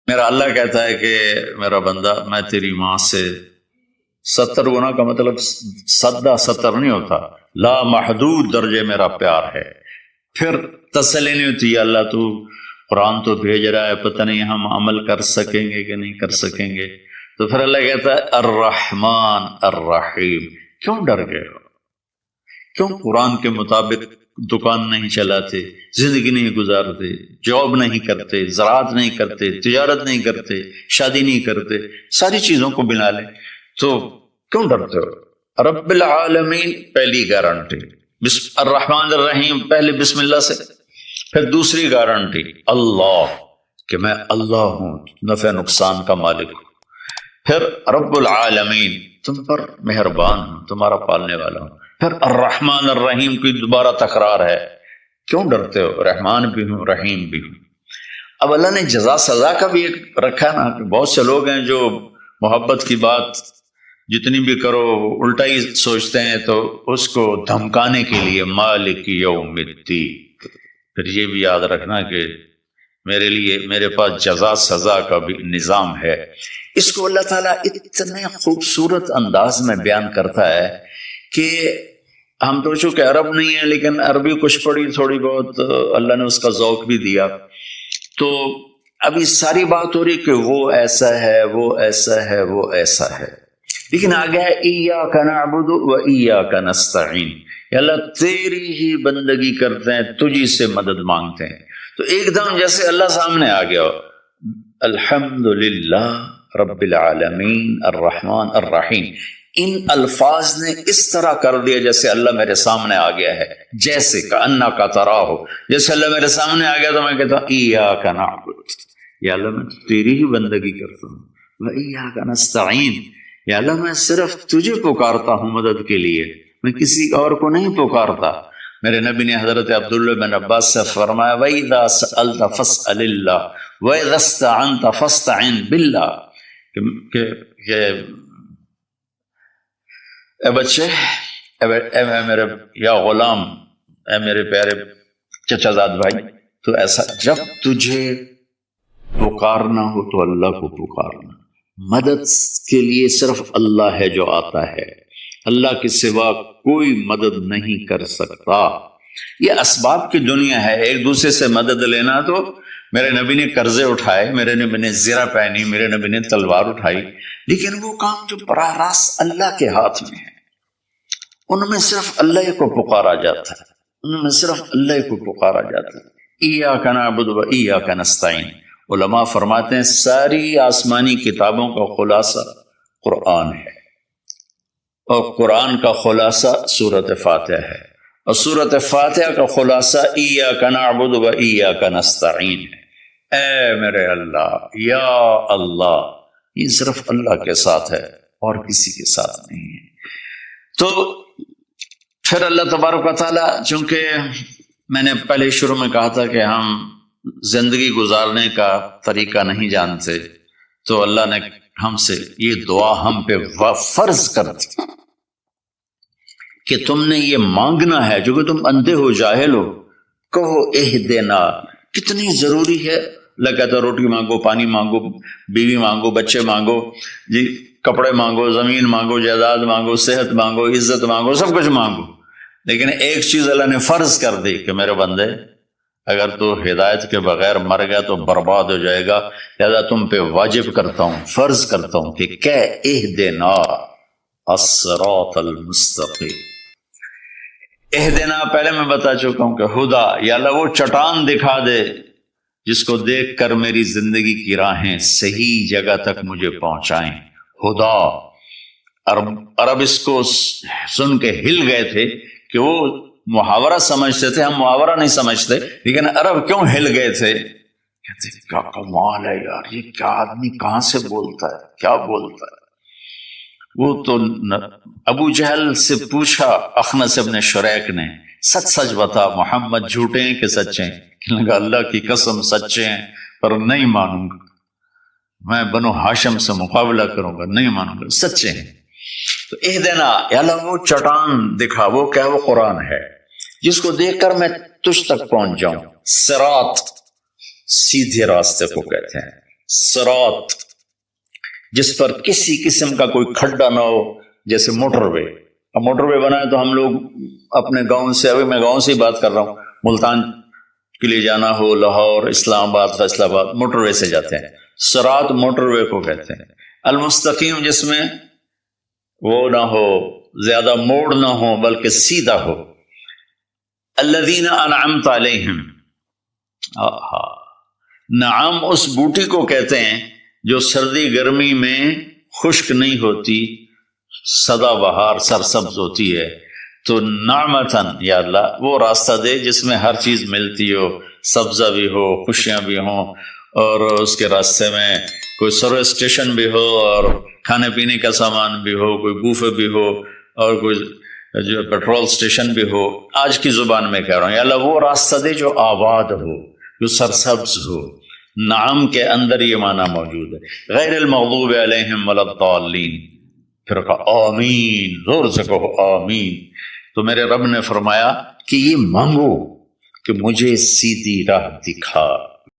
میرا اللہ کہتا ہے کہ میرا بندہ میں تیری ماں سے 70 گنا کا مطلب سدا 70 نہیں ہوتا، لا محدود درجے میرا پیار ہے۔ پھر تسلی نہیں ہوتی، اللہ تو قرآن تو بھیج رہا ہے، پتہ نہیں ہم عمل کر سکیں گے کہ نہیں کر سکیں گے۔ تو پھر اللہ کہتا ہے الرحمن الرحیم، کیوں ڈر گئے ہو؟ کیوں قرآن کے مطابق دکان نہیں چلاتے، زندگی نہیں گزارتے، جاب نہیں کرتے، زراعت نہیں کرتے، تجارت نہیں کرتے، شادی نہیں کرتے، ساری چیزوں کو بنا لیں تو کیوں ڈرتے ہو؟ رب العالمین پہلی گارنٹی، الرحمن الرحیم پہلے بسم اللہ سے، پھر دوسری گارنٹی اللہ کہ میں اللہ ہوں، نفع نقصان کا مالک ہوں، پھر رب العالمین تم پر مہربان ہوں، تمہارا پالنے والا ہوں، پھر الرحمن الرحیم کی دوبارہ تکرار ہے۔ کیوں ڈرتے ہو؟ رحمان بھی ہوں رحیم بھی ہوں۔ اب اللہ نے جزا سزا کا بھی ایک رکھا نا، کہ بہت سے لوگ ہیں جو محبت کی بات جتنی بھی کرو الٹا ہی سوچتے ہیں، تو اس کو دھمکانے کے لیے مالک یوم الدین۔ پھر یہ بھی یاد رکھنا کہ میرے پاس جزا سزا کا بھی نظام ہے۔ اس کو اللہ تعالیٰ اتنے خوبصورت انداز میں بیان کرتا ہے کہ ہم تو چونکہ عرب نہیں ہیں لیکن عربی کچھ پڑھی تھوڑی بہت، اللہ نے اس کا ذوق بھی دیا، تو ابھی ساری بات ہو رہی کہ وہ ایسا ہے، وہ ایسا ہے، وہ ایسا ہے، لیکن آگے ہے ایاک نعبد و ایاک نستعین، یا اللہ تیری ہی بندگی کرتے ہیں، تجھی سے مدد مانگتے ہیں۔ تو ایک دم جیسے اللہ سامنے آ گیا، الحمدللہ رب العالمین الرحمن الرحیم، ان الفاظ نے اس طرح کر دیا جیسے اللہ میرے سامنے آ گیا ہے، جیسے کأنک تراہ، جیسے اللہ میرے سامنے آ گیا تو میں کہتا ہوں ایاک نعبد، یا اللہ میں تیری ہی بندگی کرتا ہوں، و ایاک نستعین، یا اللہ میں صرف تجھے پکارتا ہوں مدد کے لیے، میں کسی اور کو نہیں پکارتا۔ میرے نبی نے حضرت عبداللہ بن عباس سے فرمایا وَإِذَا سَأَلْتَ فَاسْأَلِ اللَّهِ وَإِذَا اسْتَعَنْتَ فَاسْتَعِنْ بِاللَّهِ، کہ اے بچے، اے میرے یا غلام، اے میرے پیارے چچا زاد بھائی، تو ایسا جب تجھے پکارنا ہو تو اللہ کو پکارنا، مدد کے لیے صرف اللہ ہے جو آتا ہے، اللہ کے سوا کوئی مدد نہیں کر سکتا۔ یہ اسباب کی دنیا ہے، ایک دوسرے سے مدد لینا، تو میرے نبی نے قرضے اٹھائے، میرے نبی نے زرہ پہنی، میرے نبی نے تلوار اٹھائی، لیکن وہ کام جو براہ راست اللہ کے ہاتھ میں ہے ان میں صرف اللہ کو پکارا جاتا ہے، ان میں صرف اللہ کو پکارا جاتا ہے۔ ایاک نعبد و ایاک نستعین، علماء فرماتے ہیں ساری آسمانی کتابوں کا خلاصہ قرآن ہے، اور قرآن کا خلاصہ سورۃ فاتحہ ہے، اور سورۃ فاتحہ کا خلاصہ ایاک نعبد و ایاک نستعین ہے۔ اے میرے اللہ، یا اللہ، یہ صرف اللہ کے ساتھ ہے اور کسی کے ساتھ نہیں ہے۔ تو پھر اللہ تبارک و تعالیٰ، چونکہ میں نے پہلے شروع میں کہا تھا کہ ہم زندگی گزارنے کا طریقہ نہیں جانتے، تو اللہ نے ہم سے یہ دعا ہم پہ فرض کر دی کہ تم نے یہ مانگنا ہے، جو کہ تم اندھے ہو جاہل ہو، کہو اہدنا۔ کتنی ضروری ہے، اللہ کہتا ہے روٹی مانگو، پانی مانگو، بیوی مانگو، بچے مانگو، جی کپڑے مانگو، زمین مانگو، جائیداد مانگو، صحت مانگو، عزت مانگو، سب کچھ مانگو، لیکن ایک چیز اللہ نے فرض کر دی کہ میرے بندے اگر تو ہدایت کے بغیر مر گیا تو برباد ہو جائے گا، لہذا تم پہ واجب کرتا ہوں، فرض کرتا ہوں کہ اہدنا الصراط المستقیم۔ اہدنا پہلے میں بتا چکا ہوں کہ ہدا، یا اللہ وہ چٹان دکھا دے جس کو دیکھ کر میری زندگی کی راہیں صحیح جگہ تک مجھے پہنچائیں۔ ہدا، عرب اس کو سن کے ہل گئے تھے کہ وہ محاورہ سمجھتے تھے، ہم محاورہ نہیں سمجھتے، لیکن عرب کیوں ہل گئے تھے؟ کہتے کیا کمال ہے یار، یہ کیا آدمی کہاں سے بولتا ہے، کیا بولتا ہے۔ وہ تو ابو جہل سے پوچھا اخنس ابن شریک نے، سچ سچ بتا محمد جھوٹے ہیں کہ سچے ہیں؟ کہنے لگا اللہ کی قسم سچے ہیں، پر نہیں مانوں گا، میں بنو ہاشم سے مقابلہ کروں گا، نہیں مانوں گا، سچے ہیں۔ تو اہدنا، یا اللہ وہ چٹان دکھا، وہ کیا؟ وہ قرآن ہے جس کو دیکھ کر میں تجھ تک پہنچ جاؤں۔ صراط، سیدھے راستے کو کہتے ہیں، صراط جس پر کسی قسم کا کوئی کھڈا نہ ہو، جیسے موٹر وے. اب موٹر وے بنا ہے تو ہم لوگ اپنے گاؤں سے، ابھی میں گاؤں سے ہی بات کر رہا ہوں، ملتان کے لیے جانا ہو، لاہور، اسلام آباد، فیصل آباد، موٹر وے سے جاتے ہیں. صراط موٹر وے کو کہتے ہیں. المستقیم جس میں وہ نہ ہو، زیادہ موڑ نہ ہو بلکہ سیدھا ہو. الذین انعمت علیہم، نعم اس بوٹی کو کہتے ہیں جو سردی گرمی میں خشک نہیں ہوتی، سدا بہار سرسبز ہوتی ہے. تو نعمتن، یا اللہ وہ راستہ دے جس میں ہر چیز ملتی ہو، سبزہ بھی ہو، خوشیاں بھی ہوں، اور اس کے راستے میں کوئی سروس اسٹیشن بھی ہو، اور کھانے پینے کا سامان بھی ہو، کوئی بوفے بھی ہو، اور کوئی جو پیٹرول اسٹیشن بھی ہو. آج کی زبان میں کہہ رہا ہوں، یا اللہ وہ راستہ دے جو آباد ہو، جو سرسبز ہو. نعم کے اندر یہ معنی موجود ہے. غیر المغضوب علیہم ولا الضالین. پھر کہا آمین، زور سے کہو آمین. تو میرے رب نے فرمایا کہ یہ مانگو کہ مجھے سیدھی راہ دکھا.